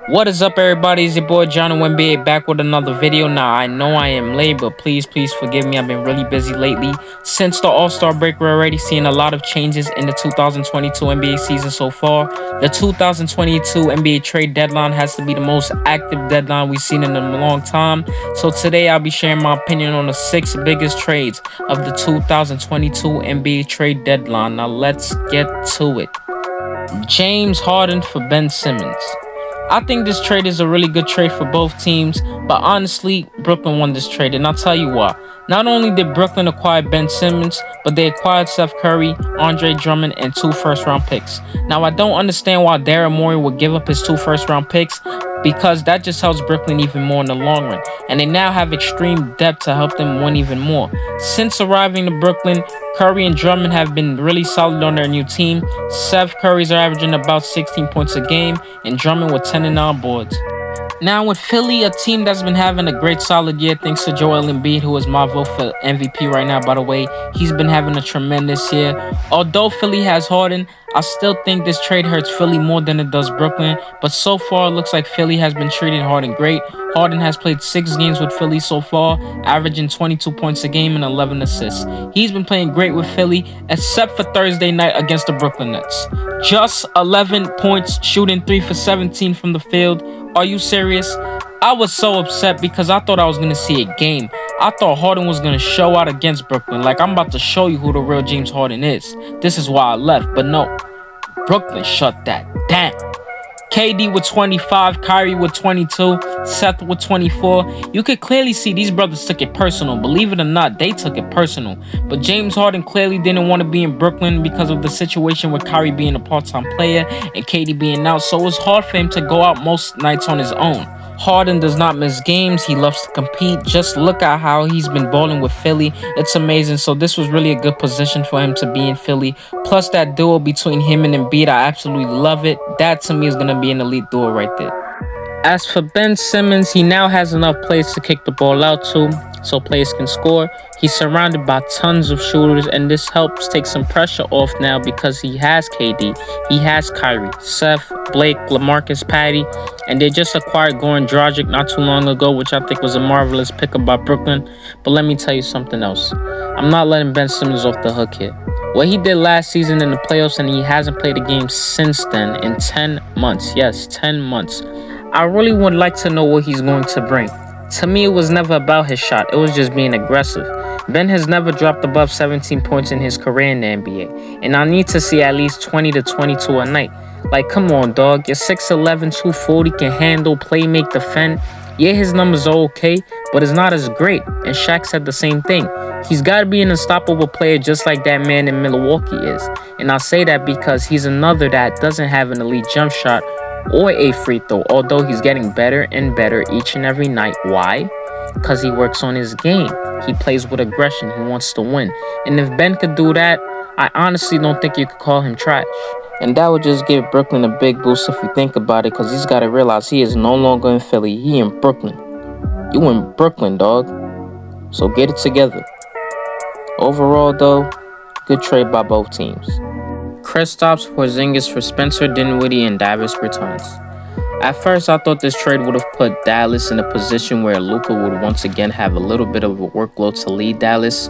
What is up, everybody? It's your boy John NBA back with another video. Now I know I am late, but please forgive me. I've been really busy lately. Since the All-Star break, we're already seeing a lot of changes in the 2022 NBA season so far. The 2022 NBA trade deadline has to be the most active deadline we've seen in a long time. So today I'll be sharing my opinion on the 6 biggest trades of the 2022 NBA trade deadline. Now let's get to it. James Harden for Ben Simmons. I think this trade is a really good trade for both teams, but honestly, Brooklyn won this trade, and I'll tell you why. Not only did Brooklyn acquire Ben Simmons, but they acquired Steph Curry, Andre Drummond, and 2 first-round picks. Now, I don't understand why Daryl Morey would give up his 2 first-round picks, because that just helps Brooklyn even more in the long run, and they now have extreme depth to help them win even more. Since arriving to Brooklyn, Curry and Drummond have been really solid on their new team. Steph Curry's averaging about 16 points a game, and Drummond with 10 and 9 boards. Now with Philly, a team that's been having a great solid year thanks to Joel Embiid, who is my vote for MVP right now, by the way. He's been having a tremendous year. Although Philly has Harden, I still think this trade hurts Philly more than it does Brooklyn. But so far, it looks like Philly has been treating Harden great. Harden has played 6 games with Philly so far, averaging 22 points a game and 11 assists. He's been playing great with Philly, except for Thursday night against the Brooklyn Nets. Just 11 points, shooting 3 for 17 from the field. Are you serious? I was so upset because I thought I was going to see a game. I thought Harden was going to show out against Brooklyn. Like, I'm about to show you who the real James Harden is. This is why I left. But no, Brooklyn shut that down. KD with 25, Kyrie with 22, Seth with 24. You could clearly see these brothers took it personal. Believe it or not, they took it personal. But James Harden clearly didn't want to be in Brooklyn because of the situation with Kyrie being a part-time player and KD being out. So it was hard for him to go out most nights on his own. Harden does not miss games. He loves to compete. Just look at how he's been balling with Philly. It's amazing. So this was really a good position for him to be in Philly. Plus that duo between him and Embiid, I absolutely love it. That to me is going to be an elite duo right there. As for Ben Simmons, he now has enough plays to kick the ball out to, so players can score. He's surrounded by tons of shooters, and this helps take some pressure off now because he has KD, he has Kyrie, Seth, Blake, LaMarcus, Patty, and they just acquired Goran Dragic not too long ago, which I think was a marvelous pickup by Brooklyn. But let me tell you something else. I'm not letting Ben Simmons off the hook here. What he did last season in the playoffs, and he hasn't played a game since then in 10 months. Yes, 10 months. I really would like to know what he's going to bring. To me, it was never about his shot. It was just being aggressive. Ben has never dropped above 17 points in his career in the NBA. And I need to see at least 20 to 22 a night. Like, come on, dog. You're 6'11", 240, can handle, play, make, defend. Yeah, his numbers are okay, but it's not as great. And Shaq said the same thing. He's got to be an unstoppable player just like that man in Milwaukee is. And I say that because he's another that doesn't have an elite jump shot or a free throw, although he's getting better and better each and every night. Why? Because he works on his game. He plays with aggression. He wants to win. And if Ben could do that, I honestly don't think you could call him trash. And that would just give Brooklyn a big boost if you think about it, because he's got to realize he is no longer in Philly. He in Brooklyn. You in Brooklyn, dog. So get it together. Overall, though, good trade by both teams. Kristaps Porzingis for Spencer Dinwiddie and Davis Bertans. At first, I thought this trade would have put Dallas in a position where Luka would once again have a little bit of a workload to lead Dallas.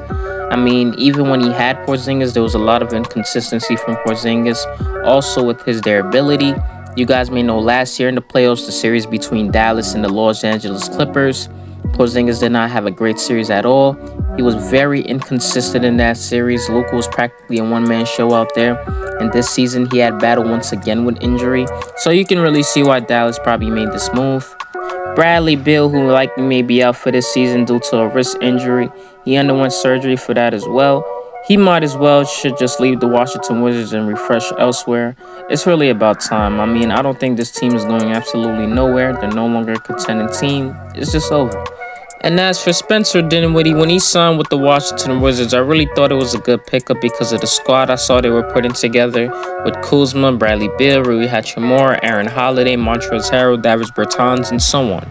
I mean, even when he had Porzingis, there was a lot of inconsistency from Porzingis. Also with his durability. You guys may know last year in the playoffs, the series between Dallas and the Los Angeles Clippers, Porzingis did not have a great series at all. He was very inconsistent in that series. Luka was practically a one-man show out there. And this season, he had battled once again with injury. So you can really see why Dallas probably made this move. Bradley Beal, who likely may be out for this season due to a wrist injury. He underwent surgery for that as well. He might as well should just leave the Washington Wizards and refresh elsewhere. It's really about time. I mean, I don't think this team is going absolutely nowhere. They're no longer a contending team. It's just over. And as for Spencer Dinwiddie, when he signed with the Washington Wizards, I really thought it was a good pickup because of the squad I saw they were putting together with Kuzma, Bradley Beal, Rui Hachimura, Aaron Holiday, Montrezl Harrell, Davis Bertans, and so on.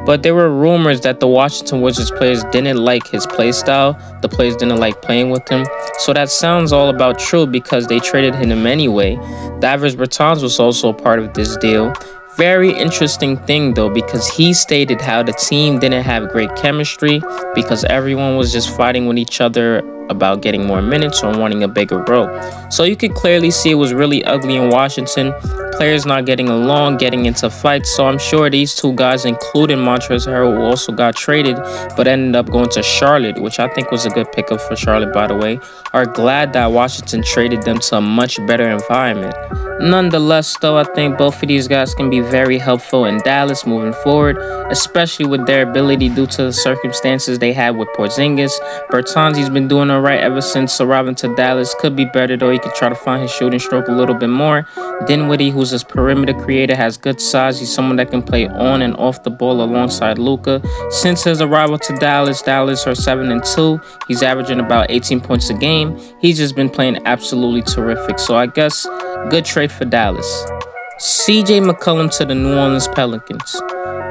But there were rumors that the Washington Wizards players didn't like his play style. The players didn't like playing with him. So that sounds all about true because they traded him anyway. Davis Bertans was also a part of this deal. Very interesting thing though, because he stated how the team didn't have great chemistry because everyone was just fighting with each other about getting more minutes or wanting a bigger role. So you could clearly see it was really ugly in Washington. Players not getting along, getting into fights. So I'm sure these two guys, including Montrezl Harrell, who also got traded but ended up going to Charlotte, which I think was a good pickup for Charlotte, by the way, are glad that Washington traded them to a much better environment. Nonetheless, though, I think both of these guys can be very helpful in Dallas moving forward, especially with their ability due to the circumstances they had with Porzingis. Bertans, been doing alright ever since arriving to Dallas. Could be better though. He could try to find his shooting stroke a little bit more. Dinwiddie, who's his perimeter creator, has good size. He's someone that can play on and off the ball alongside Luka. Since his arrival to Dallas are 7-2. He's averaging about 18 points a game. He's just been playing absolutely terrific. So I guess good trade for Dallas. CJ McCollum to the New Orleans Pelicans.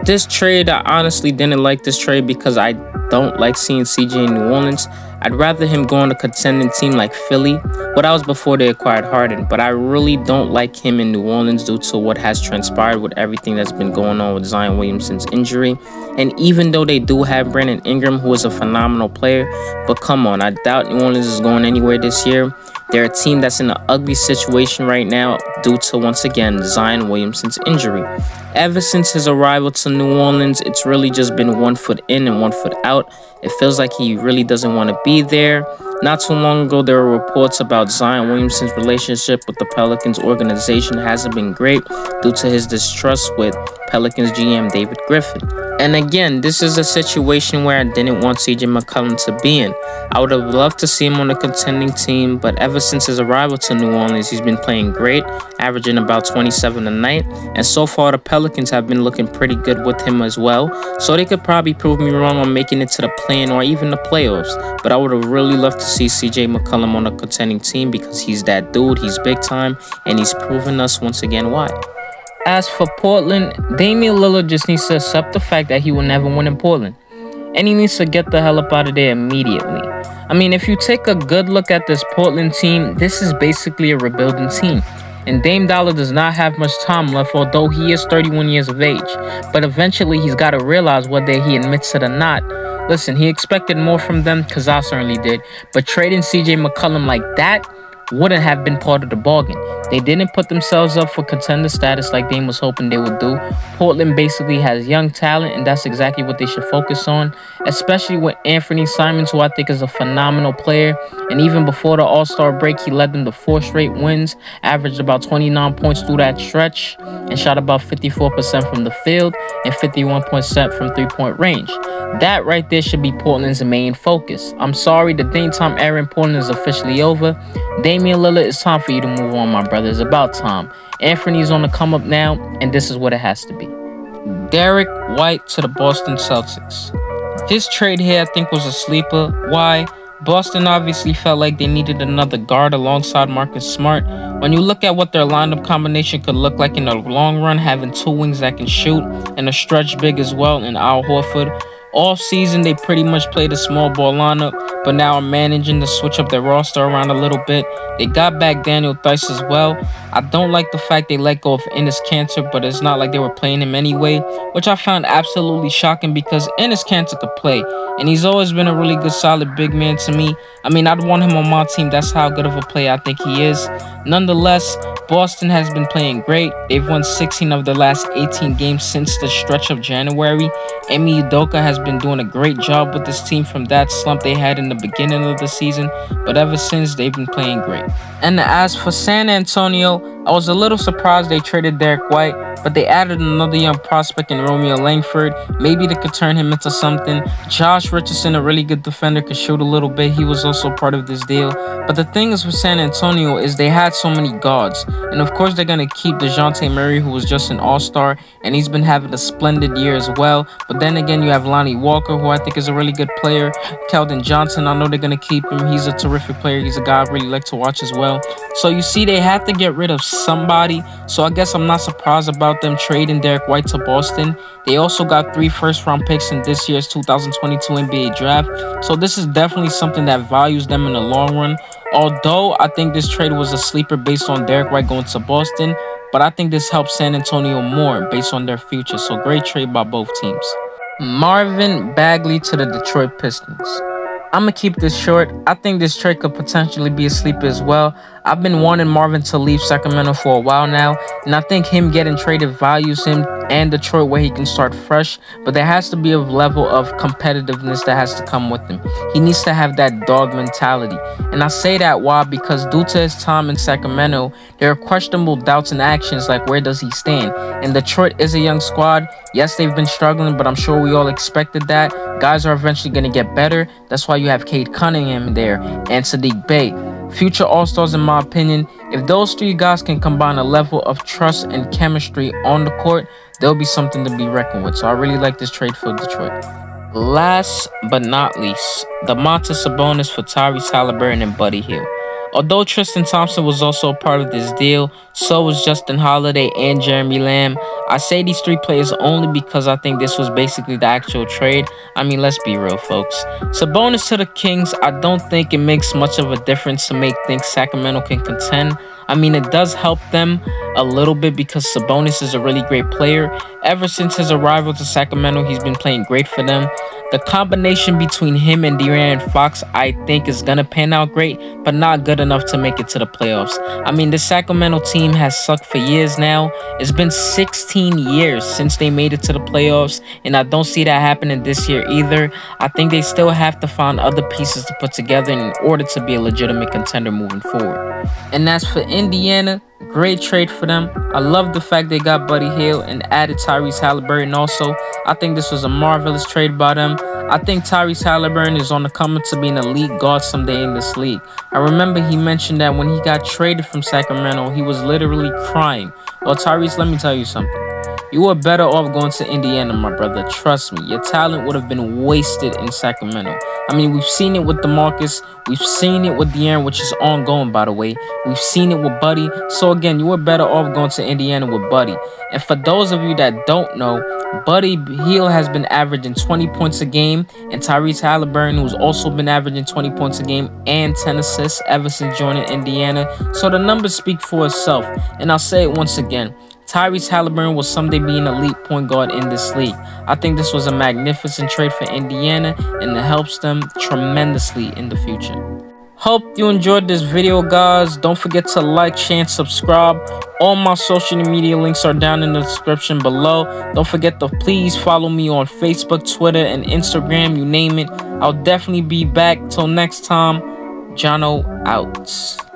This trade, I honestly didn't like this trade because I don't like seeing CJ in New Orleans. I'd rather him go on a contending team like Philly. Well, that was before they acquired Harden, but I really don't like him in New Orleans due to what has transpired with everything that's been going on with Zion Williamson's injury. And even though they do have Brandon Ingram, who is a phenomenal player, but come on, I doubt New Orleans is going anywhere this year. They're a team that's in an ugly situation right now due to, once again, Zion Williamson's injury. Ever since his arrival to New Orleans, it's really just been 1 foot in and 1 foot out. It feels like he really doesn't want to be there. Not too long ago, there were reports about Zion Williamson's relationship with the Pelicans organization hasn't been great due to his distrust with Pelicans GM David Griffin. And again, this is a situation where I didn't want CJ McCollum to be in. I would have loved to see him on a contending team, but ever since his arrival to New Orleans, he's been playing great, averaging about 27 a night. And so far, the Pelicans have been looking pretty good with him as well. So they could probably prove me wrong on making it to the play-in or even the playoffs. But I would have really loved to see CJ McCollum on a contending team because he's that dude, he's big time, and he's proven us once again why. As for Portland, Damian Lillard just needs to accept the fact that he will never win in Portland. And he needs to get the hell up out of there immediately. I mean, if you take a good look at this Portland team, this is basically a rebuilding team. And Dame Dollar does not have much time left, although he is 31 years of age. But eventually, he's got to realize whether he admits it or not. Listen, he expected more from them, because I certainly did. But trading CJ McCollum like that wouldn't have been part of the bargain. They didn't put themselves up for contender status like Dame was hoping they would do. Portland basically has young talent, and that's exactly what they should focus on, especially with Anthony Simons, who I think is a phenomenal player. And even before the All-Star break, he led them to 4 straight wins, averaged about 29 points through that stretch, and shot about 54% from the field and 51% from three-point range. That right there should be Portland's main focus. I'm sorry, the daytime era in Portland is officially over. Damian Lillard, it's time for you to move on, my brother. It's about time. Anthony's on the come up now, and this is what it has to be. Derek White to the Boston Celtics. This trade here, I think, was a sleeper. Why? Boston obviously felt like they needed another guard alongside Marcus Smart. When you look at what their lineup combination could look like in the long run, having 2 wings that can shoot and a stretch big as well in Al Horford. Off season, they pretty much played a small ball lineup, but now are managing to switch up their roster around a little bit. They got back Daniel Theis as well. I don't like the fact they let go of Enes Kanter, but it's not like they were playing him anyway, which I found absolutely shocking because Enes Kanter could play, and he's always been a really good, solid big man to me. I mean, I'd want him on my team. That's how good of a player I think he is. Nonetheless, Boston has been playing great. They've won 16 of their last 18 games since the stretch of January. Emi Udoka has been doing a great job with this team from that slump they had in the beginning of the season, but ever since, they've been playing great. And as for San Antonio, I was a little surprised they traded Derek White, but they added another young prospect in Romeo Langford. Maybe they could turn him into something. Josh Richardson, a really good defender, could shoot a little bit. He was also part of this deal. But the thing is with San Antonio is they had so many guards. And of course, they're going to keep DeJounte Murray, who was just an all-star, and he's been having a splendid year as well. But then again, you have Lonnie Walker, who I think is a really good player. Keldon Johnson, I know they're going to keep him. He's a terrific player. He's a guy I really like to watch as well. So you see, they had to get rid of somebody. So I guess I'm not surprised about them trading Derek White to Boston. They also got 3 first-round picks in this year's 2022 NBA draft. So this is definitely something that values them in the long run. Although I think this trade was a sleeper based on Derek White going to Boston, but I think this helps San Antonio more based on their future. So great trade by both teams. Marvin Bagley to the Detroit Pistons. I'm going to keep this short. I think this trade could potentially be a sleeper as well. I've been wanting Marvin to leave Sacramento for a while now, and I think him getting traded values him and Detroit where he can start fresh, but there has to be a level of competitiveness that has to come with him. He needs to have that dog mentality, and I say that why? Because due to his time in Sacramento, there are questionable doubts and actions like where does he stand? And Detroit is a young squad. Yes, they've been struggling, but I'm sure we all expected that. Guys are eventually going to get better. That's why you have Cade Cunningham there and Sadiq Bey. Future All-Stars in my opinion. If those three guys can combine a level of trust and chemistry on the court, there'll be something to be reckoned with. So I really like this trade for Detroit. Last but not least, the Sabonis for Tyrese Haliburton and Buddy Hield. Although Tristan Thompson was also a part of this deal, so was Justin Holiday and Jeremy Lamb. I say these three players only because I think this was basically the actual trade. I mean, let's be real, folks. Sabonis to the Kings, I don't think it makes much of a difference to make think Sacramento can contend. I mean, it does help them a little bit because Sabonis is a really great player. Ever since his arrival to Sacramento, he's been playing great for them. The combination between him and De'Aaron Fox, I think, is going to pan out great, but not good enough to make it to the playoffs. I mean, the Sacramento team has sucked for years now. It's been 16 years since they made it to the playoffs, and I don't see that happening this year either. I think they still have to find other pieces to put together in order to be a legitimate contender moving forward. And as for Indiana, great trade for them. I love the fact they got Buddy Hield and added Tyrese Haliburton also. I think this was a marvelous trade by them. I think Tyrese Haliburton is on the coming to be an elite guard someday in this league. I remember he mentioned that when he got traded from Sacramento, he was literally crying. Well, Tyrese, let me tell you something. You were better off going to Indiana, my brother. Trust me, your talent would have been wasted in Sacramento. I mean, we've seen it with DeMarcus. We've seen it with De'Aaron, which is ongoing, by the way. We've seen it with Buddy. So, again, you were better off going to Indiana with Buddy. And for those of you that don't know, Buddy Hield has been averaging 20 points a game. And Tyrese Haliburton, who's also been averaging 20 points a game and 10 assists ever since joining Indiana. So, the numbers speak for itself. And I'll say it once again. Tyrese Haliburton will someday be an elite point guard in this league. I think this was a magnificent trade for Indiana, and it helps them tremendously in the future. Hope you enjoyed this video, guys. Don't forget to like, share, and subscribe. All my social media links are down in the description below. Don't forget to please follow me on Facebook, Twitter, and Instagram, you name it. I'll definitely be back. Till next time, Jono out.